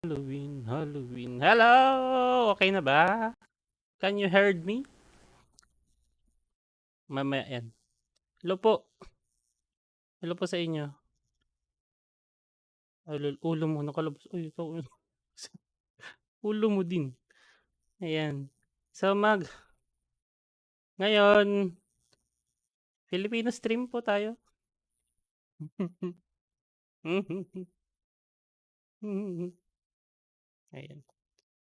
Halloween, Halloween. Hello! Okay na ba? Can you heard me? Mamaya yan. Hello po. Hello po sa inyo. Ulo mo, nakalabas. Uy, ikaw. Ulo mo din. Ayan. So, ngayon, Filipino stream po tayo. Ayan.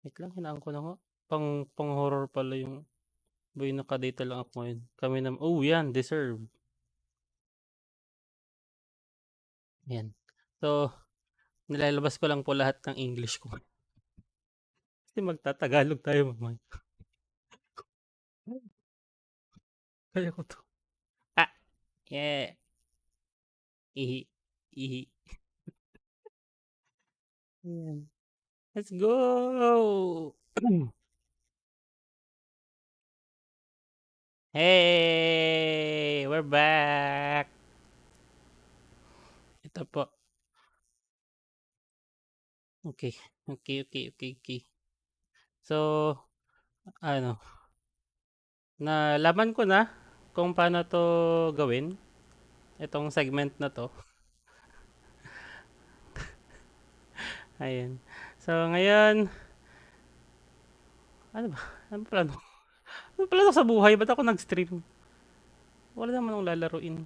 Wait lang, hinaan ko na nga. Pang horror pala yung boy, nakadata lang ako ngayon. Kami na, oh yan, deserve. Yan. So, nilalabas ko lang po lahat ng English ko. Kasi magtatagalog tayo mamaya. Kaya ko to. Ah, yeah. Ihi. Ihi. Ayan. Let's go! Hey! We're back! Ito po. Okay. Okay. So, ano, nalaman ko na kung paano to gawin. Itong segment na to. Ayan. So, ngayon, ano ba? Ano plano? Ano plano sa buhay? Ba't ako nag-stream? Wala naman akong lalaruin.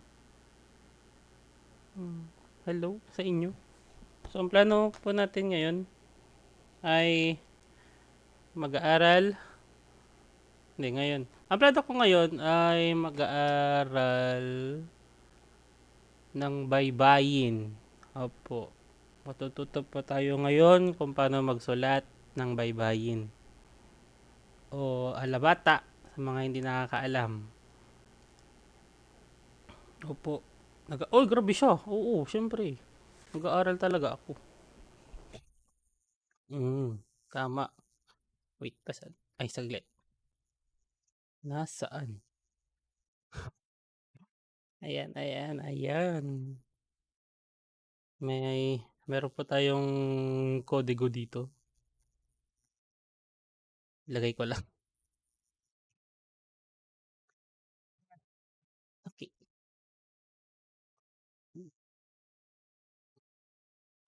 Hello sa inyo. So, ang plano po natin ngayon ay mag-aaral. Hindi, ngayon. Ang plano ko ngayon ay mag-aaral ng baybayin. Opo. Matututo po tayo ngayon kung paano magsulat ng baybayin. O alabata sa mga hindi nakakaalam. Opo. Oh, grabe siya. Oo, syempre. Mag-aaral talaga ako. Tama. Wait, pasan? Ay, saglit. Nasaan? Ayan. Meron po tayong kodigo dito. Ilagay ko lang. Okay.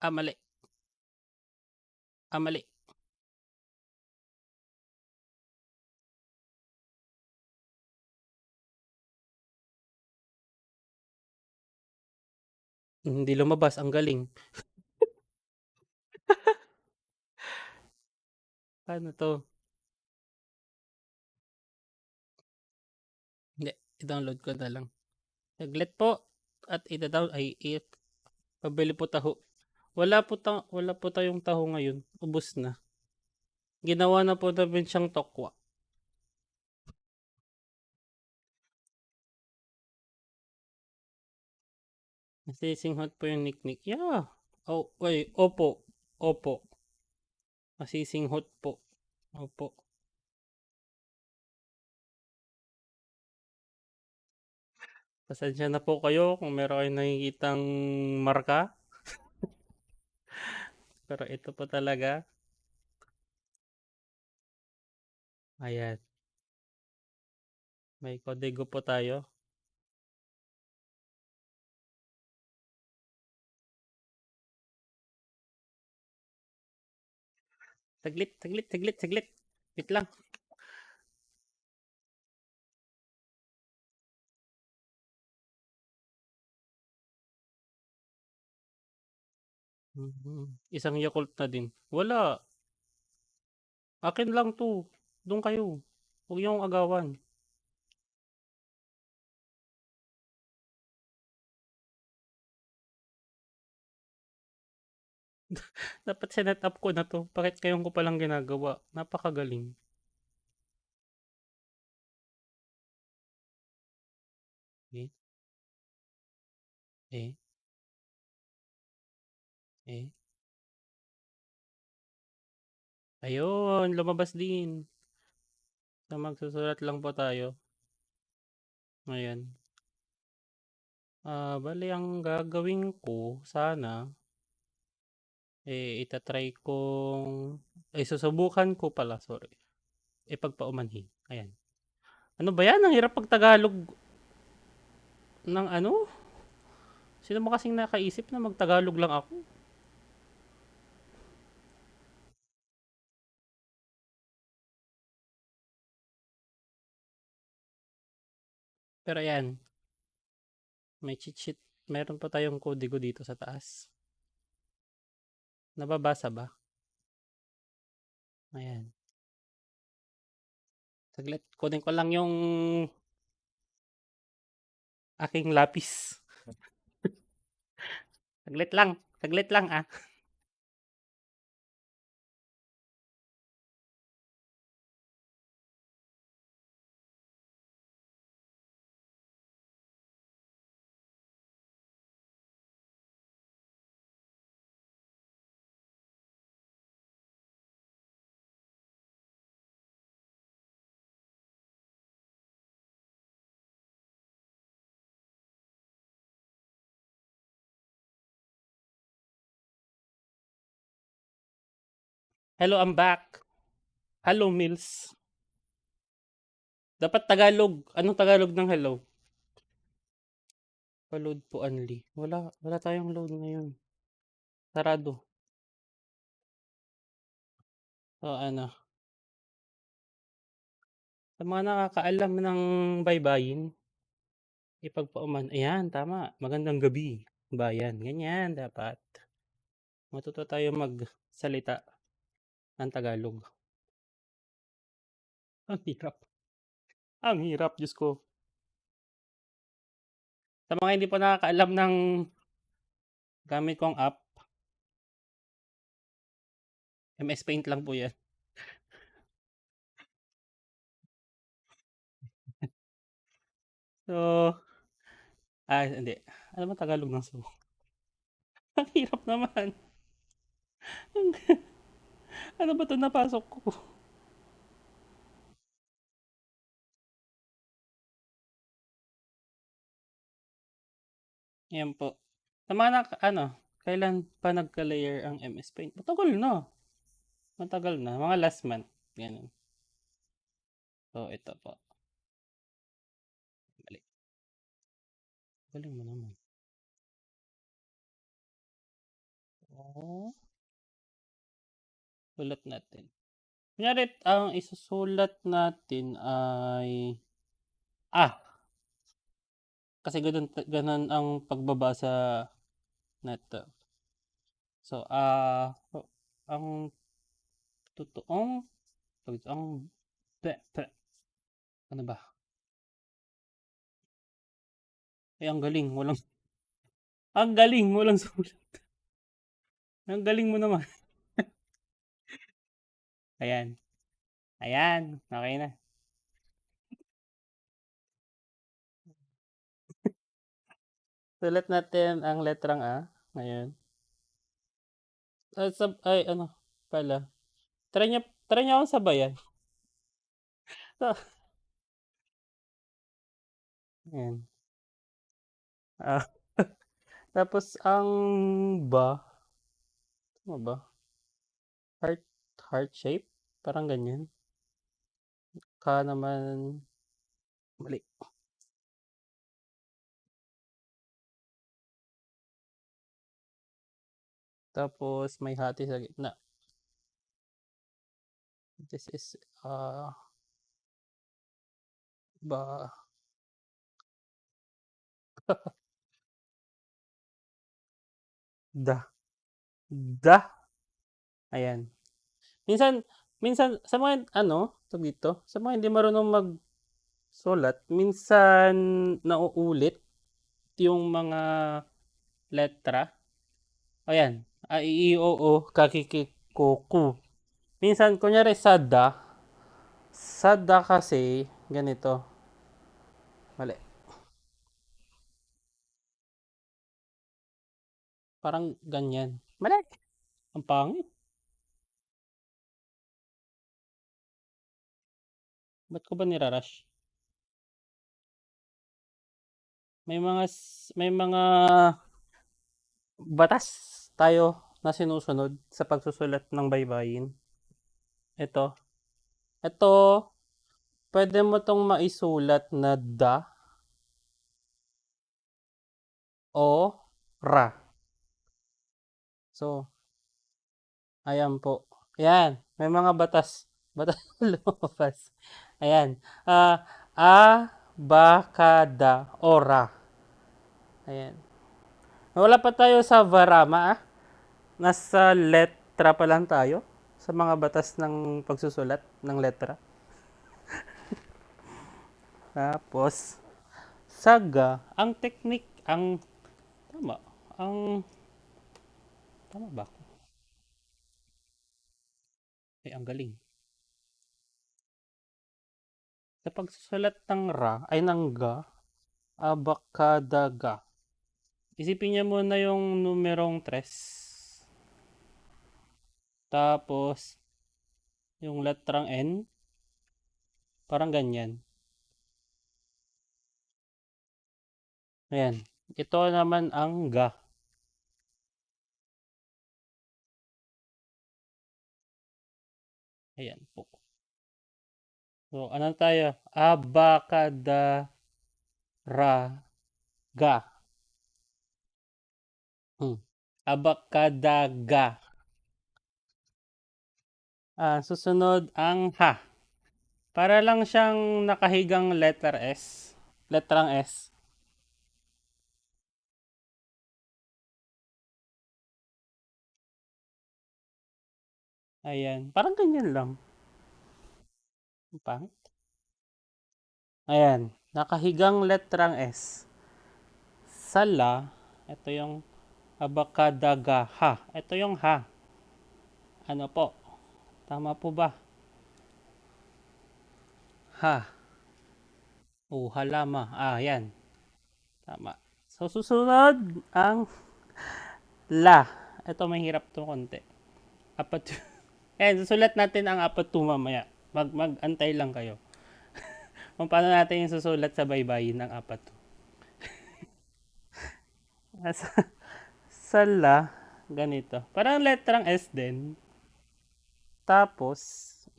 Mali. Mali. Hindi lumabas. Ang galing. Paano to? Hindi. I-download ko na lang. Saglit po. At i-download. Pabili po taho. Wala po tayong taho ngayon. Ubus na. Ginawa na po namin siyang tokwa. Masisinghot po yung nicknick. Yeah. Oh, wait. Opo. Masisinghot po. Opo. Pasensya na po kayo kung meron kayong nakikitang marka. Pero ito po talaga. Ayan. May kodigo po tayo. Saglit. Wait lang. Isang Yakult na din. Wala. Akin lang to. Doon kayo. Huwag yung agawan. Dapat sinet up ko na to. Bakit kayong ko palang ginagawa? Napakagaling. Eh, eh, eh. Ayun, lumabas din. So, magsusulat lang po tayo. Ngayon. Bali ang gagawin ko, sana, itatry kong susubukan ko pala, sorry, ipagpaumanhin. Ayan. Ano ba yan? Ang hirap pag Tagalog ng ano? Sino mo kasing nakaisip na magtagalog lang ako? Pero ayan, may cheat sheet. Meron pa tayong kodigo dito sa taas. Nababasa ba? Ayan. Saglit, kunin ko lang yung aking lapis. Saglit lang ah. Hello, I'm back. Hello, Mills. Dapat Tagalog. Anong Tagalog ng hello? Pa-load po only. Wala tayong load ngayon. Sarado. So, ano. Sa mga nakakaalam ng baybayin, ipagpauman. Ayan, tama. Magandang gabi, bayan. Ganyan, dapat. Matuto tayo magsalita ng Tagalog. Ang hirap. Ang hirap, Diyos ko. Sa mga hindi pa nakakaalam ng gamit kong app, MS Paint lang po yan. So, hindi. Ano ba Tagalog ng sumo? Ang hirap naman. Ano ba 'to napasok ko? Ayan po. Sa mga kailan pa nagka-layer ang MS Paint? Matagal na. Matagal na. Mga last month. Ganun. So, ito po. Mali. Galing mo naman. Oh, sulat natin. Kunyari, ang isusulat natin ay kasi ganun ang pagbabasa nito. So, ang totoong ang ano ba? Ay, ang galing, walang sulat. Ang galing mo naman. Ayan. Ayan, okay na. Sulat natin ang letrang A ngayon. Ano pala. Try niya akong sabayan. So, ayan. Ah, tapos ang ba, ano ba? Heart, heart shape? Parang ganyan. Ka naman, mali. Tapos may hati sa gitna. This is, ba, da, da. Ayan. Minsan, minsan, sa mga, tawag dito, sa mga hindi marunong magsulat, minsan nauulit yung mga letra. Ayan. A, I, O, O, kakikikoku. Minsan, kunyari, sada kasi, ganito. Mali. Parang ganyan. Mali. Ang pangit. Ba't ko ba nirarush? May mga batas tayo na sinusunod sa pagsusulat ng baybayin. Ito. Ito, pwede mo tong maisulat na da o ra. So, ayan po. Ayan, may mga batas. Batas lumabas. Ayan. A, ba, ka, da, o ra. Ayan. Wala pa tayo sa varama, ah. Nasa letra pa lang tayo sa mga batas ng pagsusulat ng letra. Tapos, saga, ang technique, tama, ang, tama ba ako? Ay, ang galing. Sa pagsusulat ng ra, ay ng ga, abakadaga. Isipin niya muna yung numerong 3. Tapos, yung letrang N, parang ganyan. Ayan. Ito naman ang ga. Ayan po. So, ano tayo? Abakada ra ga. Abakadaga. Susunod ang ha. Para lang siyang nakahigang letter S. Letrang S. Ayan. Parang ganyan lang. Pang. Ayan. Nakahigang letrang S. Sala. Ito yung abakadaga ha. Ito yung ha. Ano po? Tama po ba? Ha. Halama. Yan. Tama. So, susunod ang la. Ito mahirap to konti. Apat. Ayan, susulat natin ang apat to mamaya. Mag-antay lang kayo. Kung paano natin yung susulat sa baybayin ng apat to. Sa, sa la, ganito. Parang letrang S din. Tapos,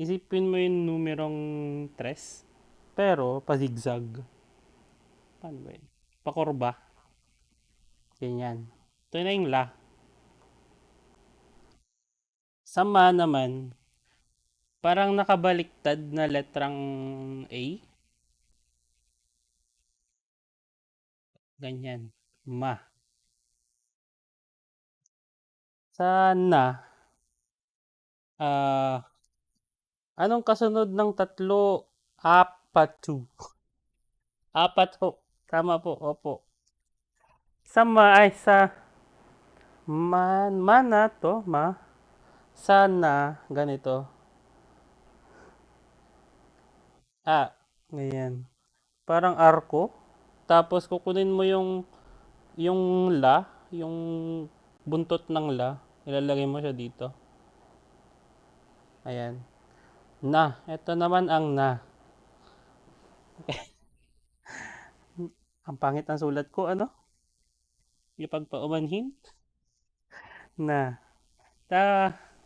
isipin mo yung numerong 3. Pero, pa-zigzag. Paano ba yun? Pakurba. Ganyan. Ito na yung la. Sa ma naman, parang nakabaliktad na letrang A. Ganyan. Ma. Sa na, anong kasunod ng 3? Apatu. Apat ho. Tama po, opo. Sa ma ay sa mana to, ma. Sana, ganito. Ganyan. Parang arko. Tapos kukunin mo yung la, yung buntot ng la, ilalagay mo siya dito. Ayan. Na. Ito naman ang na. Ang pangit ng sulat ko, ano? Ipagpaumanhin? Na.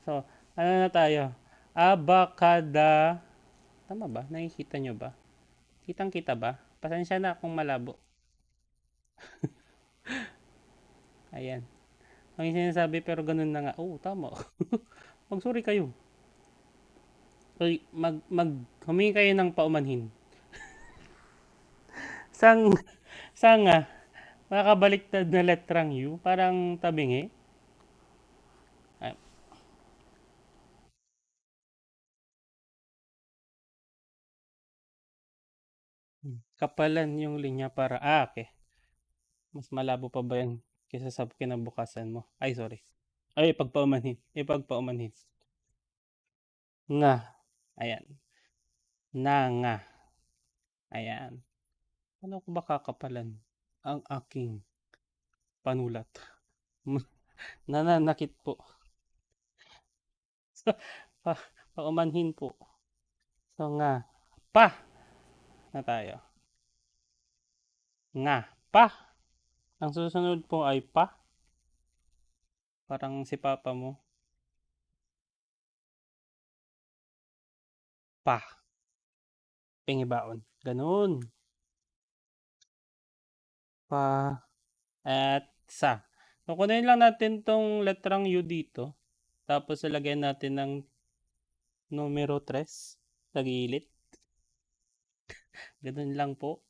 So, ano na tayo? Abakada. Tama ba? Nakikita nyo ba? Kitang-kita ba? Pasensya na kung malabo. Ayan. Ang sinasabi pero ganun na nga. Tama. Mag-sorry kayo. Humingi kayo ng paumanhin. Sanga, makabaliktad na letrang U, parang tabingi. Ay, kapalan yung linya para, okay. Mas malabo pa ba yan kaysa sa kinabukasan mo? Ay, sorry. Ay, ipagpaumanhin. Nga. Ayan. Nga. Ayan. Ano ko ba kakapalan? Ang aking panulat. Nananakit po. So, paumanhin po. So, nga. Pa na tayo. Nga. Pa. Ang susunod po ay pa. Parang si papa mo. Pa. Pingibaon. Ganun. Pa. At sa. So, kunin lang natin tong letrang U dito. Tapos, ilagyan natin ng numero 3 sa gilid. Ganun lang po.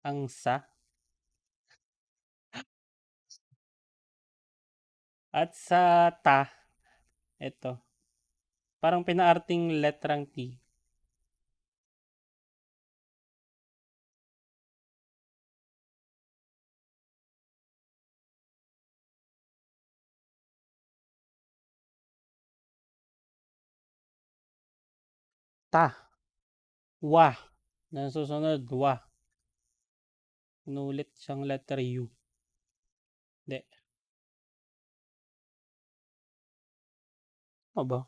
Ang sa. At sa ta, ito. Parang pinaarting letrang T. Ta. Wa. Na susunod, wa. Inulit siyang letter U. Hindi. Tama ba?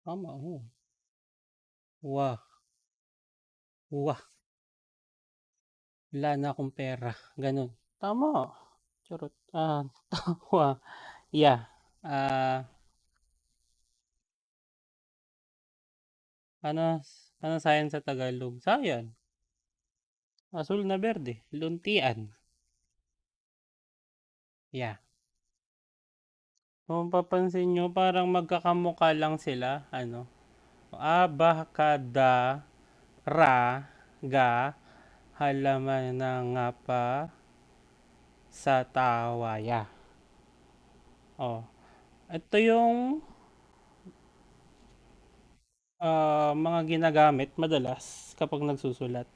Tama, oo. Wa. Wa. Wala na akong pera. Ganun. Tama. Charot. Wa. Yeah. Ano, ano sayan sa Tagalog? Sayan. Asul na berde. Luntian. Yeah. Kung papansin nyo, parang magkakamukha lang sila. Ano? Ba, kada, ra, ga, halaman na nga pa, sa tawaya. Oh. Ito yung mga ginagamit madalas kapag nagsusulat.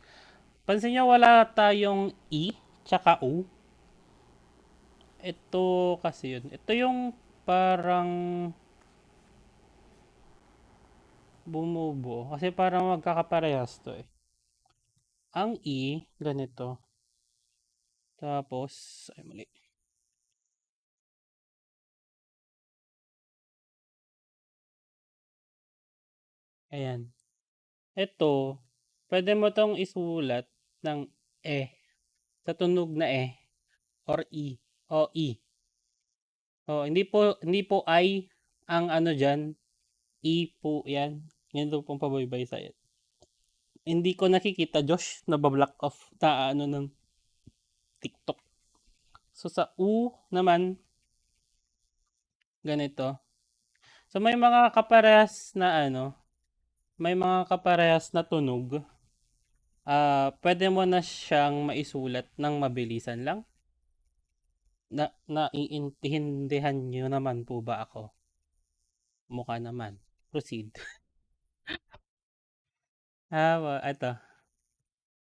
Pansin nyo, wala tayong I, tsaka U. Ito kasi yun. Ito yung parang bumubuo. Kasi parang magkakaparehas to eh. Ang I, ganito. Tapos, ay mali. Ayan. Ito, pwede mo tong isulat ng E. Sa tunog na E. Or I. O I. O, hindi po I ang ano dyan. I po yan. Yan daw pong pabaybay sa it. Hindi ko nakikita, Josh, nabablock off na ano ng TikTok. So, sa U naman, ganito. So, may mga kaparehas na ano, may mga kaparehas na tunog. Pwede mo na siyang maisulat ng mabilisan lang. Naiintindihan niyo naman po ba ako? Mukha naman. Proceed. Ito.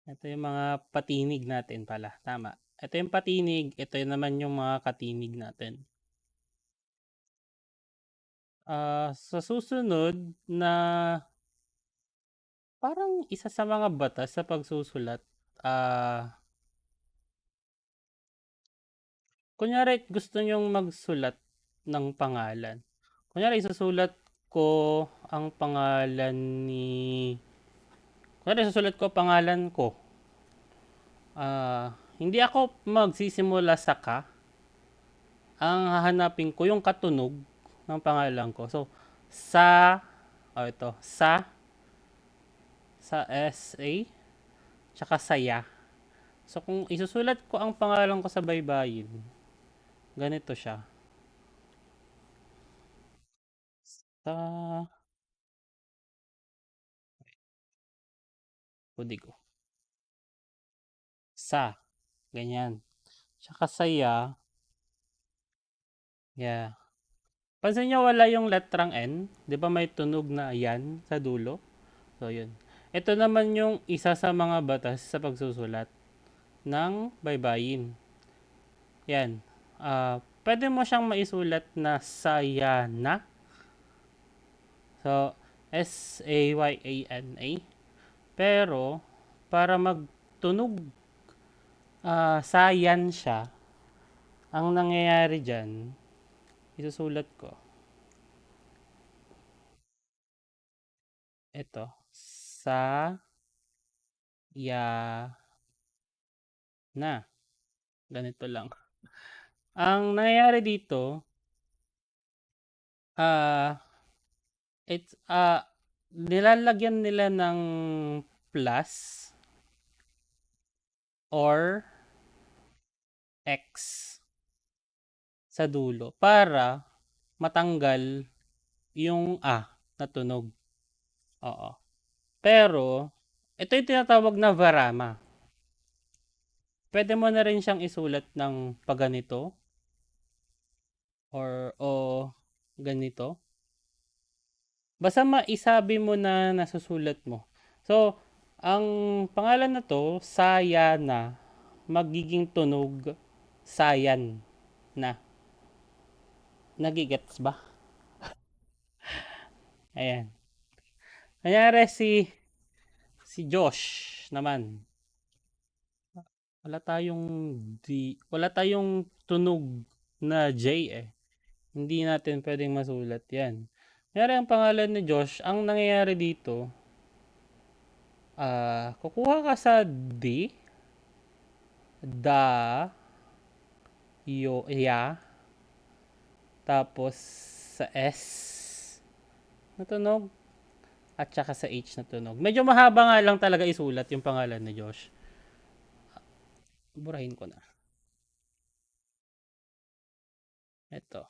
Ito yung mga patinig natin pala. Tama. Ito yung patinig. Ito yung naman yung mga katinig natin. Sa susunod na parang isa sa mga batas sa pagsusulat, kunyari gusto nyong magsulat ng pangalan. Kunyari isusulat ko ang pangalan ni... Kunyari isusulat ko pangalan ko. Hindi ako magsisimula sa ka. Ang hahanapin ko yung katunog ng pangalan ko. So, sa... ito. Sa SA. Tsaka saya. So, kung isusulat ko ang pangalan ko sa baybayin, ganito siya. Sa... Kudigo. Sa. Ganyan. Tsaka saya. Yeah. Pansin nyo wala yung letrang N. Di ba may tunog na yan sa dulo? So, yun. Ito naman yung isa sa mga batas sa pagsusulat ng baybayin. Yan. Pwede mo siyang maisulat na sayana. So, S-A-Y-A-N-A. Pero, para magtunog sayan siya, ang nangyayari dyan, isusulat ko. Ito. Sa ya na. Ganito lang. Ang nangyayari dito, ah, nilalagyan nila ng plus or X sa dulo para matanggal yung na tunog. Oo. Pero, ito yung tinatawag na varama. Pwede mo na rin siyang isulat ng paganito o ganito. Basta maisabi mo na nasusulat mo. So, ang pangalan na to, Sayana, magiging tunog Sayan na. Nagigets ba? Ayan. Kanyari si Josh naman. Wala tayong tunog na J eh. Hindi natin pwedeng masulat yan. Kanyari ang pangalan ni Josh, ang nangyayari dito, kukuha ka sa D, da, ya, tapos sa S na tunog, at saka sa H na tunog. Medyo mahaba nga lang talaga isulat yung pangalan ni Josh. Burahin ko na. Ito.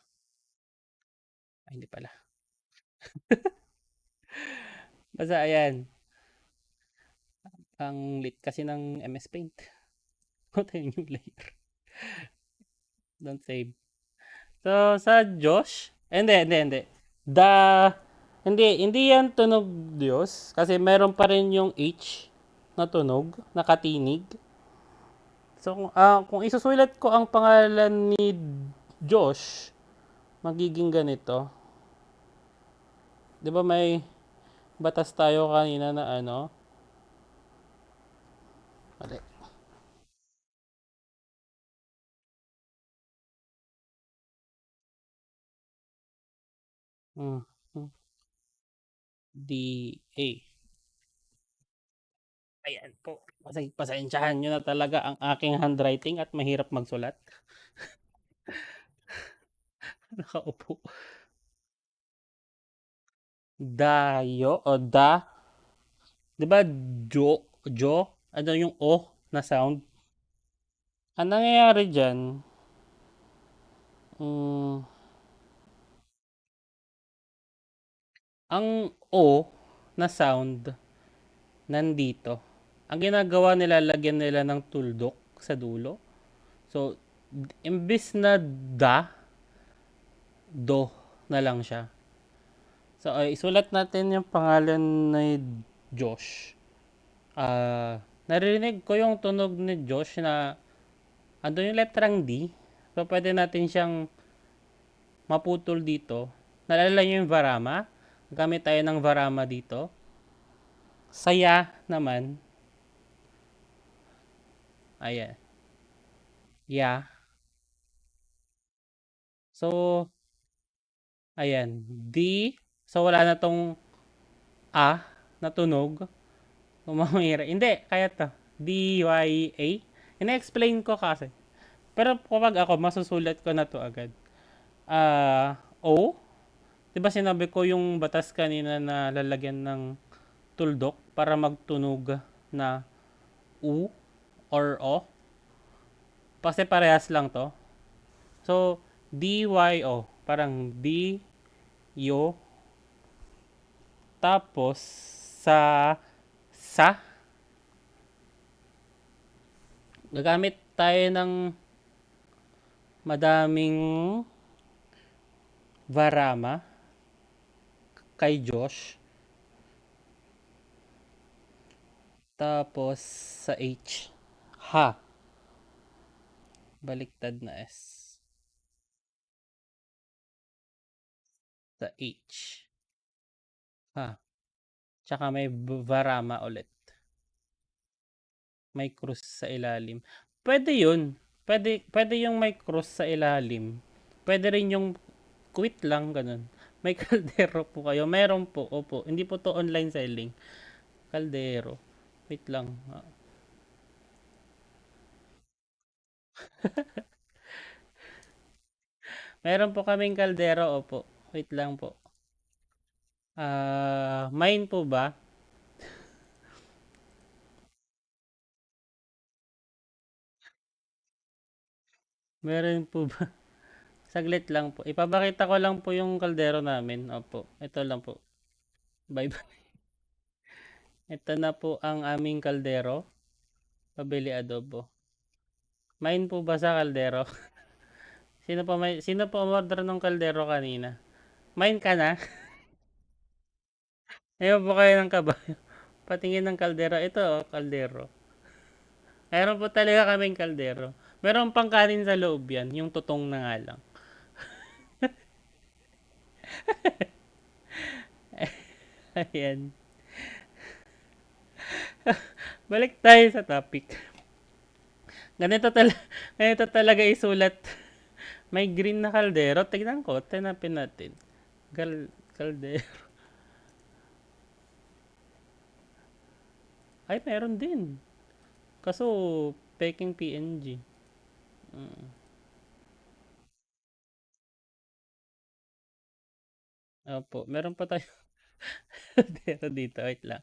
Ay, hindi pala. Basta ayan. Ang lit kasi ng MS Paint. Punta yung new layer. Don't save. So, sa Josh, hindi. The, hindi yan tunog Diyos. Kasi meron pa rin yung H na tunog, nakatinig. So, kung isusulat ko ang pangalan ni Josh, magiging ganito. 'Di ba may batas tayo kanina na ano? Mali. Mm. D-A. Ayan po. Pasensyahan nyo na talaga ang aking handwriting at mahirap magsulat. Nakaupo. Dayo o da. 'Di ba jo? Ano yung O na sound? Ang nangyayari dyan, mm, ang O na sound nandito. Ang ginagawa nila, lagyan nila ng tuldok sa dulo. So, imbis na do na lang siya. So, isulat natin yung pangalan ni Josh. Narinig ko yung tunog ni Josh na ando yung letrang D. So, pwede natin siyang maputol dito. Naalala nyo yung varama? Gamit tayo ng varama dito. Saya naman. Ayan. Ya. So, ayan. D. So, wala na tong na tunog. Umamira. Hindi, kaya to. D-Y-A. Ina-explain ko kasi. Pero kapag ako, masusulat ko na to agad. O. Diba sinabi ko yung batas kanina na lalagyan ng tuldok para magtunog na U or O? Kasi parehas lang to. So, D-Y-O. Parang D, yo. Tapos, sa, gagamit tayo ng madaming varama kay Josh. Tapos, sa H, ha. Baliktad na S. Sa H, ha. Tsaka may varama ulit. May cross sa ilalim. Pwede yun. Pwede yung may cross sa ilalim. Pwede rin yung quit lang, ganun. May kaldero po kayo. Meron po, opo. Hindi po to online selling. Kaldero. Wait lang. Meron po kaming kaldero, opo. Wait lang po. Mine po ba? Meron po ba? Saglit lang po. Ipapakita ko lang po yung kaldero namin. Opo. Ito lang po. Bye bye. Ito na po ang aming kaldero. Pabili adobo. Mine po ba sa kaldero? Sino po umorder ng kaldero kanina? Mine ka na? Ayaw po kayo ng kabayo. Patingin ng kaldero. Ito oh, kaldero. Meron po talaga kaming kaldero. Meron pang kanin sa loob yan. Yung tutong na nga lang. Ayan. Balik tayo sa topic. Ganito, ganito talaga isulat. May green na kaldero. Tignan ko. Tinapin natin. Kaldero. Ay, meron din. Kaso, peking PNG. Mm. Opo. Meron pa tayo kaldero dito. Wait lang.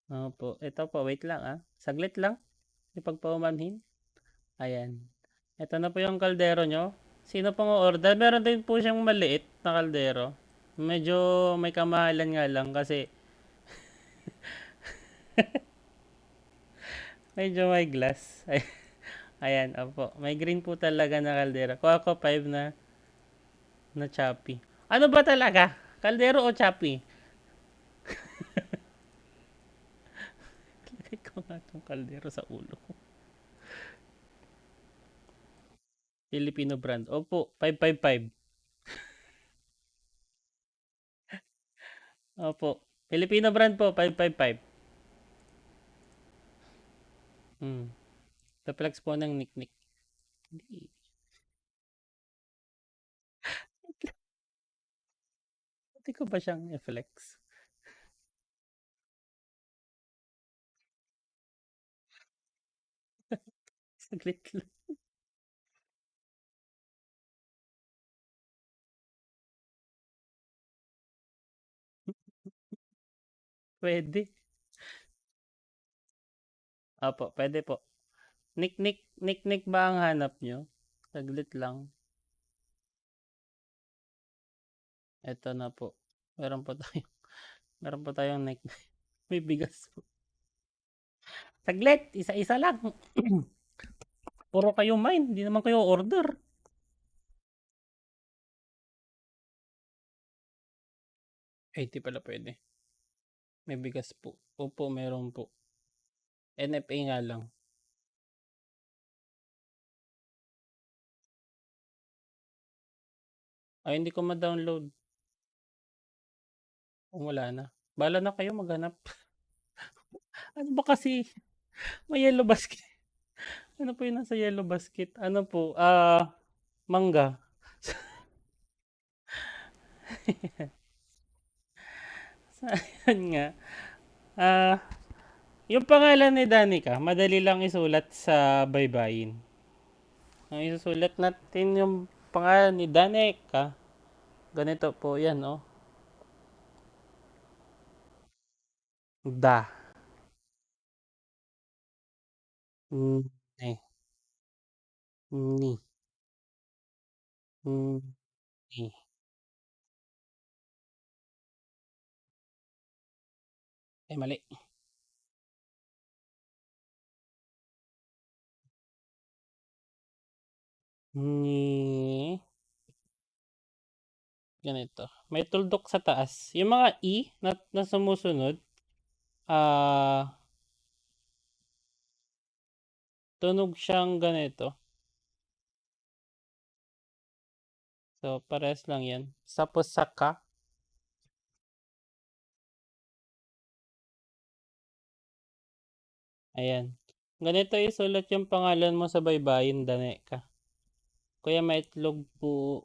Opo. Ito po. Wait lang ah. Saglit lang. Ipagpaumanhin. Ayan. Ito na po yung kaldero nyo. Sino pong order? Meron din po siyang maliit na kaldero. Medyo may kamahalan nga lang kasi medyo may glass. Ayan, opo. May green po talaga na kaldero. Kuha ko 5 na choppy. Ano ba talaga? Kaldero o choppy? Lagay ko nga itong kaldero sa ulo ko. Filipino brand. Opo, 555. Opo. Filipino brand po, 555. Hmm. Taplex po ng nick-nick. Hindi. Hindi ko ba siyang i-flex? Saglit lang. Pwede. Opo, pwede po. Nick-nick ba ang hanap nyo? Saglit lang. Eto na po. Meron po tayo. Meron po tayong neck. May bigas po. Saglit! Isa-isa lang. Puro kayo mine. Hindi naman kayo order. 80 pala pwede. May bigas po. Opo, meron po. NFA nga lang. Ay, hindi ko ma-download. Wala na. Bala na kayo maghanap. Ano ba kasi? May yellow basket. Ano po yung nasa yellow basket? Ano po? Mangga. Saan nga? Ah, yung pangalan ni Danica, madali lang isulat sa baybayin. Ang isusulat natin yung pangalan ni Danica. Ganito po yan, oh. Da. Ne. Ni. Ni. Ay, mali. Ni. Ganito. May tuldok sa taas. Yung mga E na sumusunod, ah, tunog siyang ganito. So, pares lang yan. Tapos saka. Ayan. Ganito isulat yung pangalan mo sa baybayin, Daneka. Kuya, may itlog po.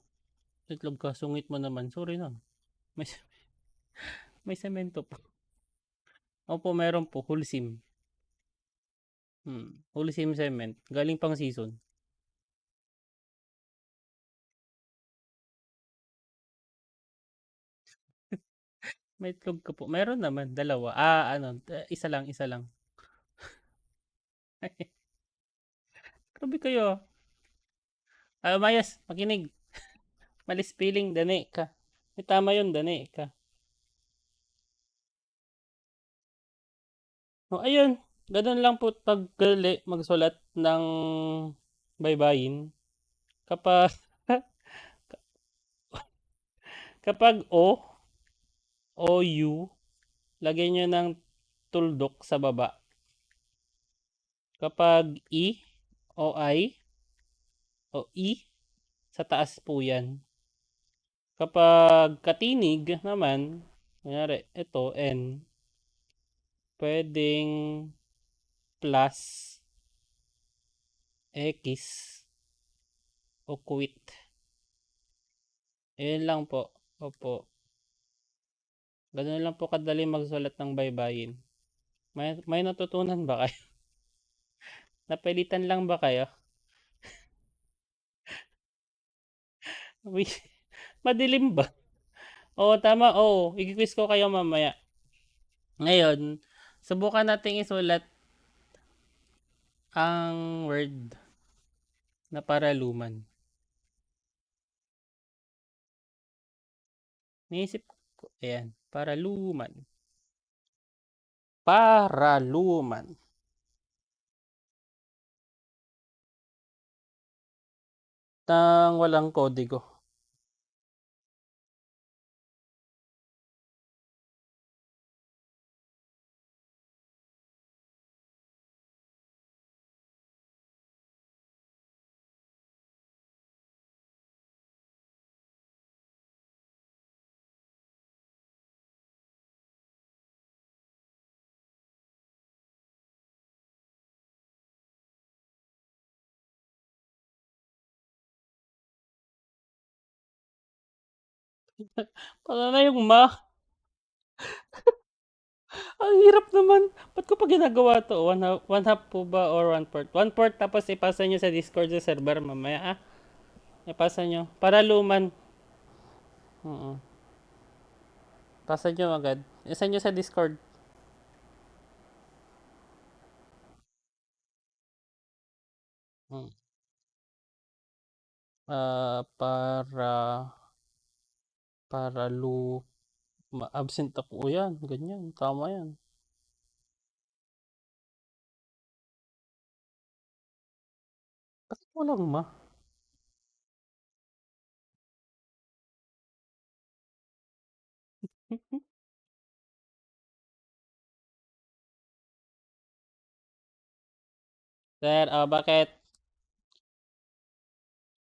Itlog ka, sungit mo naman. Sorry na. May, may semento po. Opo, meron po. Hulsim. Hulsim cement. Galing pang season. May itlog ka po. Meron naman, dalawa. Isa lang, isa lang. Grabe kayo. Mayas, makinig. Mali spelling, dani ka. May tama yun, dani ka. Ayun. Ganun lang po pag magsulat ng baybayin. Kapag, kapag O, lagyan nyo ng tuldok sa baba. Kapag o I, sa taas po yan. Kapag katinig naman, kunyari, ito, N, pwedeng plus, X, o quit. Ayun lang po. Opo. Ganun lang po kadali magsulat ng baybayin. May natutunan ba kayo? Napilitan lang ba kayo? Uy, madilim ba? Oo, tama. Oo, i-quiz ko kayo mamaya. Ngayon, subukan nating isulat ang word na paraluman. Naisip ko, ayan, paraluman. Paraluman. Nang walang kodigo. Paano na yung Ang hirap naman. Ba't ko pa ginagawa to? One half po ba or one fourth? One fourth tapos ipasa nyo sa Discord sa server mamaya. Ipasa nyo. Paraluman. Oo. Pasa nyo agad. Isa nyo sa Discord. Hmm. Para absent ako. O yan, ganyan. Tama yan. Bakit walang Sir, bakit?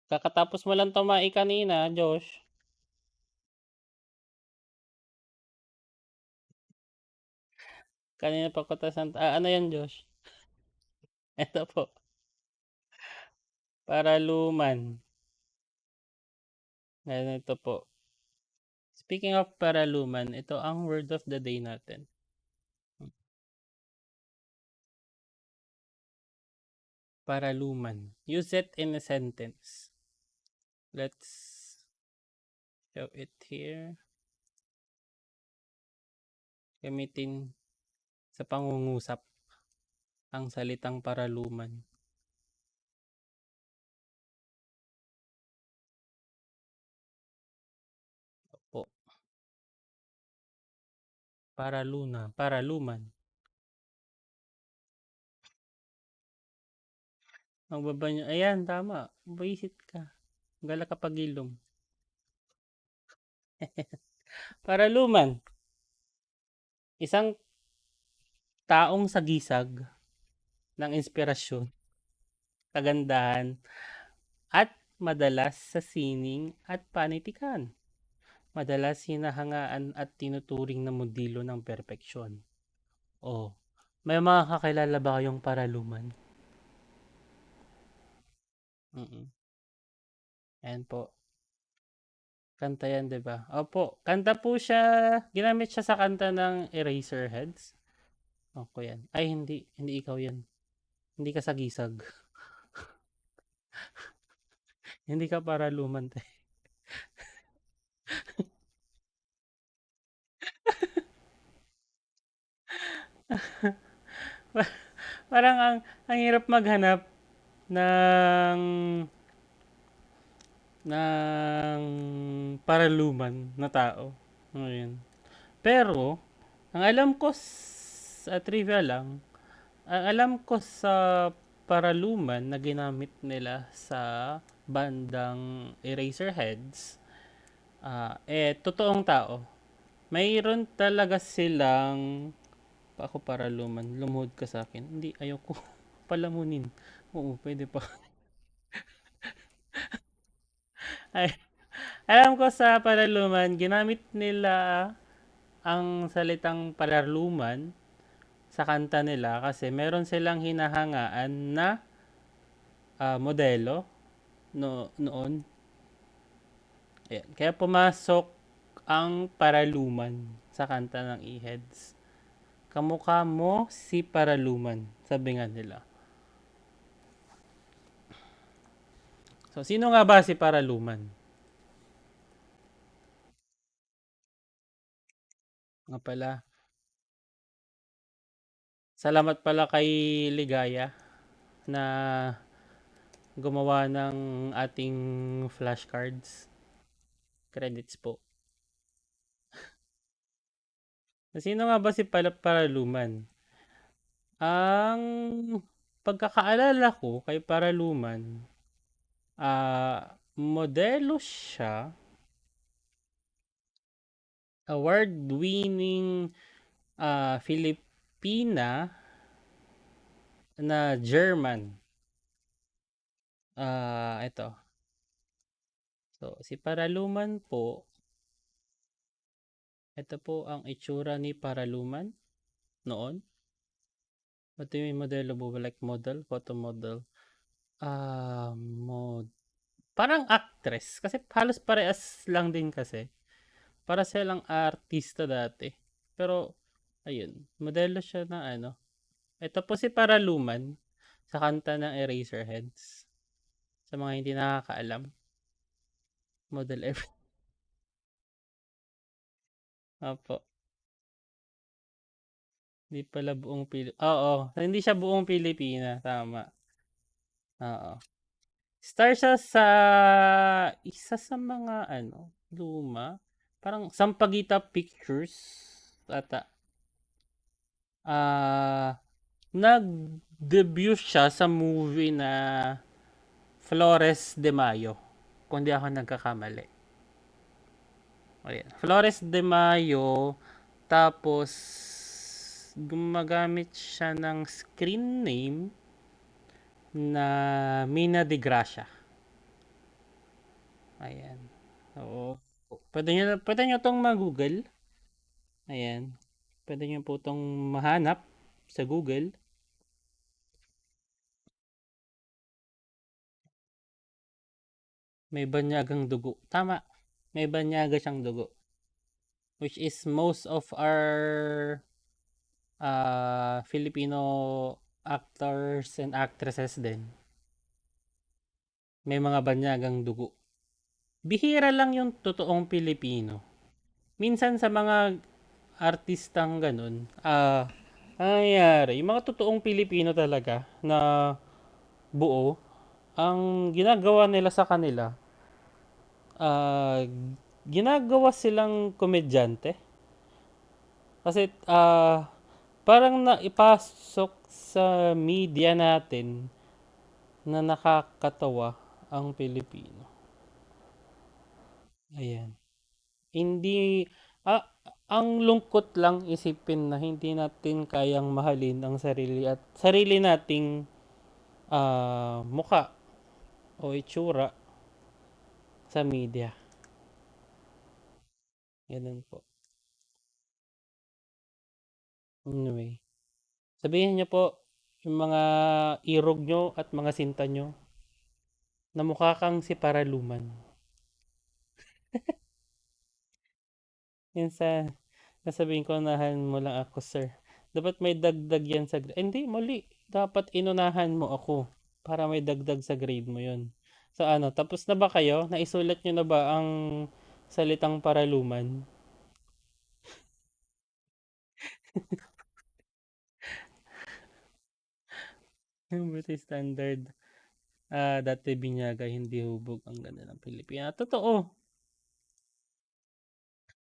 Kakatapos mo lang tumae kanina, Josh. Kanina pa ko ano yan, Josh? Ito po. Paraluman. Ito po. Speaking of paraluman, ito ang word of the day natin. Paraluman. Use it in a sentence. Let's show it here. Gamitin sa pangungusap ang salitang paraluman. Opo. Paraluman. Magbaba nyo. Ayan, tama. Buisit ka. Gala ka pagilom. Paraluman. Isang taong sagisag ng inspirasyon, kagandahan, at madalas sa sining at panitikan. Madalas hinahangaan at tinuturing na modelo ng perpeksyon. May mga kakilala ba kayong paraluman? Ayan po. Kanta yan, di ba? Opo. Kanta po siya. Ginamit siya sa kanta ng Eraserheads. Opo yan. Ay, hindi. Hindi ikaw yan. Hindi ka sagisag. Hindi ka paraluman. Parang ang hirap maghanap ng ng paraluman na tao. Ayun. Pero, ang alam ko sa trivia lang, ang alam ko sa paraluman na ginamit nila sa bandang Eraserheads, totoong tao. Mayroon talaga silang, ako paraluman, lumuhod ka sa akin. Hindi, ayoko palamunin. Oo, pwede pa. Ay, alam ko sa paraluman, ginamit nila ang salitang paraluman sa kanta nila kasi meron silang hinahangaan na modelo noon. Ayan. Kaya pumasok ang paraluman sa kanta ng E-Heads. Kamukha mo si paraluman, sabi nga nila. So, sino nga ba si paraluman? Nga pala, salamat pala kay Ligaya na gumawa ng ating flashcards. Credits po. Sino nga ba si Paraluman? Ang pagkakaalala ko kay Paraluman, modelo siya, award-winning Filipina na German. Ito. So, si Paraluman po, ito po ang itsura ni Paraluman noon. What do you mean modelo po? Like model? Photo model? Ah, mod parang actress. Kasi halos parehas lang din kasi. Para silang artista dati. Pero, ayun. Modelo siya na ano. Ito po si Paraluman sa kanta ng Eraserheads. Sa mga hindi nakakaalam. Model F. Opo. Hindi pala buong Oo. Hindi siya buong Pilipina. Tama. Oo. Star siya sa isa sa mga luma. Parang Sampaguita Pictures. Ata. Nag-debut siya sa movie na Flores de Mayo. Kung di ako nagkakamali. Ayan. Flores de Mayo. Tapos, gumagamit siya ng screen name na Mina de Gracia. Ayan. Oo. Pwede nyo itong mag-google. Ayan. Pwede nyo po itong mahanap sa Google. May banyagang dugo. Tama. May banyaga siyang dugo. Which is most of our Filipino actors and actresses din. May mga banyagang dugo. Bihira lang yung totoong Pilipino. Minsan sa mga artistang ganun, nangyayari, yung mga totoong Pilipino talaga na buo, ang ginagawa nila sa kanila, ah, ginagawa silang komedyante. Kasi parang naipasok sa media natin na nakakatawa ang Pilipino. Ayan. Hindi, ah, ang lungkot lang isipin na hindi natin kayang mahalin ang sarili at sarili nating muka o itsura sa media. Ganun po. Anyway, sabihin niyo po yung mga irog nyo at mga sinta nyo na mukha kang si Paraluman. Yan nasabihin ko, unahan mo lang ako, sir. Dapat may dagdag yan sa grade. Hindi, mali. Dapat inunahan mo ako para may dagdag sa grade mo yon. So tapos na ba kayo? Naisulat nyo na ba ang salitang paraluman? Buti standard. Dati binyaga, hindi hubog. Ang ganda ng Pilipina. Totoo.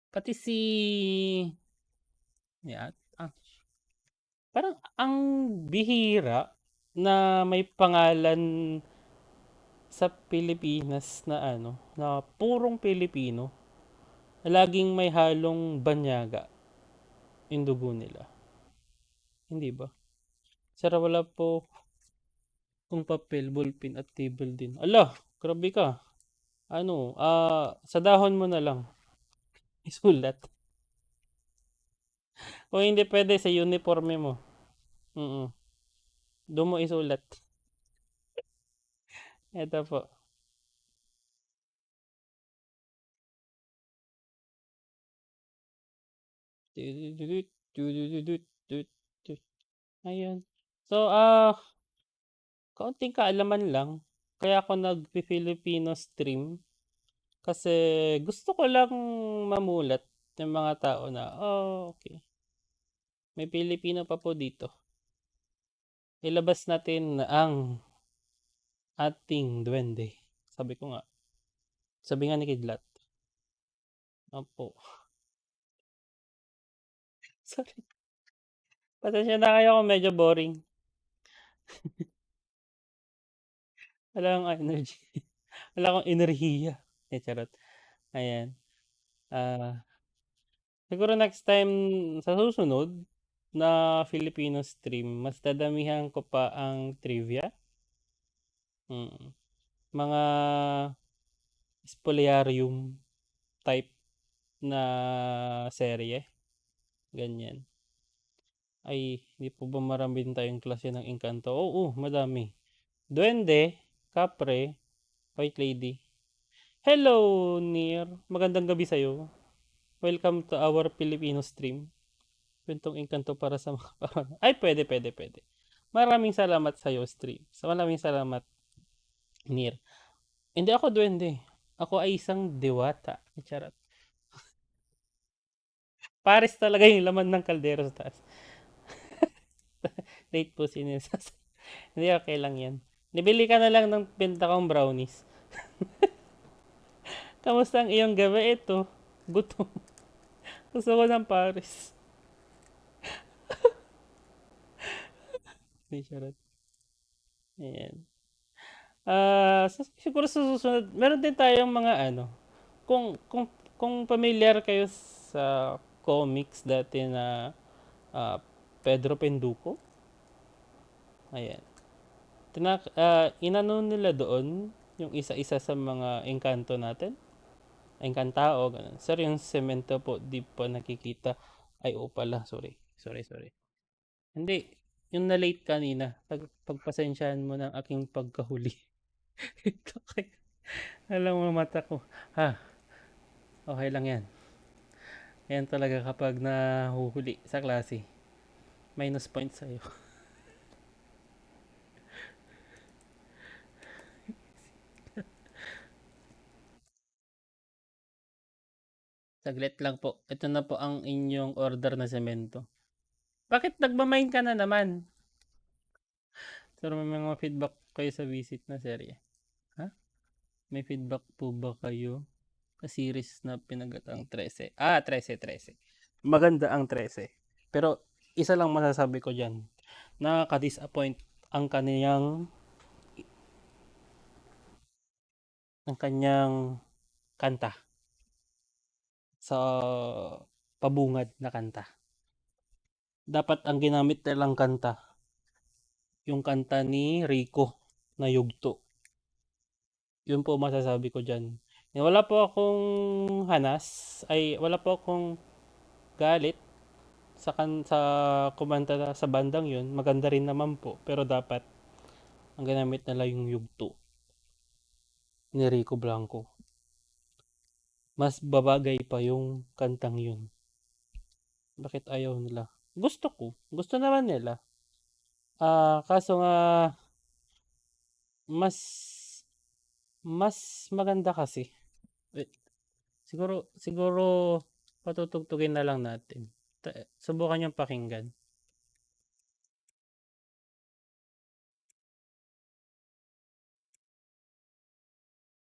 Pati si... Yeah, parang ang bihira na may pangalan sa Pilipinas na ano, na purong Pilipino, na laging may halong banyaga yung dugo nila. Hindi ba? Sara wala po kung papel, ballpen at table din. Ala, grabe ka. Ano, sa dahon mo na lang isulat. O hindi pwede sa uniforme mo. Mm. Doon mo isulat. Ito po. Ayun. So, kaunting kaalaman lang. Kaya ako nag-Filipino stream. Kasi gusto ko lang mamulat ng mga tao na, oh, okay. May Pilipino pa po dito. Ilabas natin ang ating duwende. Sabi ko nga. Sabi nga ni Kidlat. Opo. Sorry. Pasensya na kayo kung medyo boring. Wala akong energy. Wala akong enerhiya. Charot. Ayan. Ah, siguro next time sa susunod na Filipino stream, mas dadamihan ko pa ang trivia. Mm. Mga spoilerium type na serye. Ganyan. Ay, hindi po ba marami din tayong klase ng engkanto? Oo, madami. Duwende, kapre, white lady. Hello, Nir. Magandang gabi sa'yo. Welcome to our Filipino stream. Kwentong engkanto para sa mga Ay, pwede. Maraming salamat sa'yo, stream. Maraming salamat, Nir. Hindi ako duwende. Ako ay isang diwata. Charot. Pares talaga yung laman ng kaldero sa taas. Late po sinisas. Hindi, okay lang yan. Nibili ka na lang ng benta kong brownies. Kamusta ang iyong gabi? Ito, gutom. Gusto ko ng Paris. Hindi, charot. Ayan. Siguro sa susunod, meron din tayong mga ano, kung familiar kayo sa comics dati na Pedro Penduko, ayan. Inano nila doon yung isa-isa sa mga engkanto natin. Engkantao, ganun. Sir, yung semento po, di pa nakikita. Ay, oo pala, sorry. Sorry. Hindi, yung na-late kanina, pagpasensyahan mo ng aking pagkahuli. Okay. Alam mo mata ko. Okay lang yan. Yan talaga kapag nahuhuli sa klase. Minus points sa'yo. Saglit lang po. Ito na po ang inyong order na semento. Bakit nagmamain ka na naman? Sir, may mga feedback kayo sa visit na serye. Ha? May feedback po ba kayo sa series na pinagatang 13? 13. Maganda ang 13. Pero isa lang masasabi ko dyan. Nakaka-disappoint ang kanyang kanta sa pabungad na kanta. Dapat ang ginamit nilang kanta, yung kanta ni Rico na Yugto. Yun po masasabi ko dyan. Wala po akong wala po akong galit sa kumanta sa bandang yun. Maganda rin naman po, pero dapat ang ginamit nila yung Yugto ni Rico Blanco. Mas babagay pa yung kantang yun. Bakit ayaw nila? Gusto naman nila. Kaso nga mas maganda kasi. Wait, siguro patutugtugin na lang natin. Subukan yung pakinggan.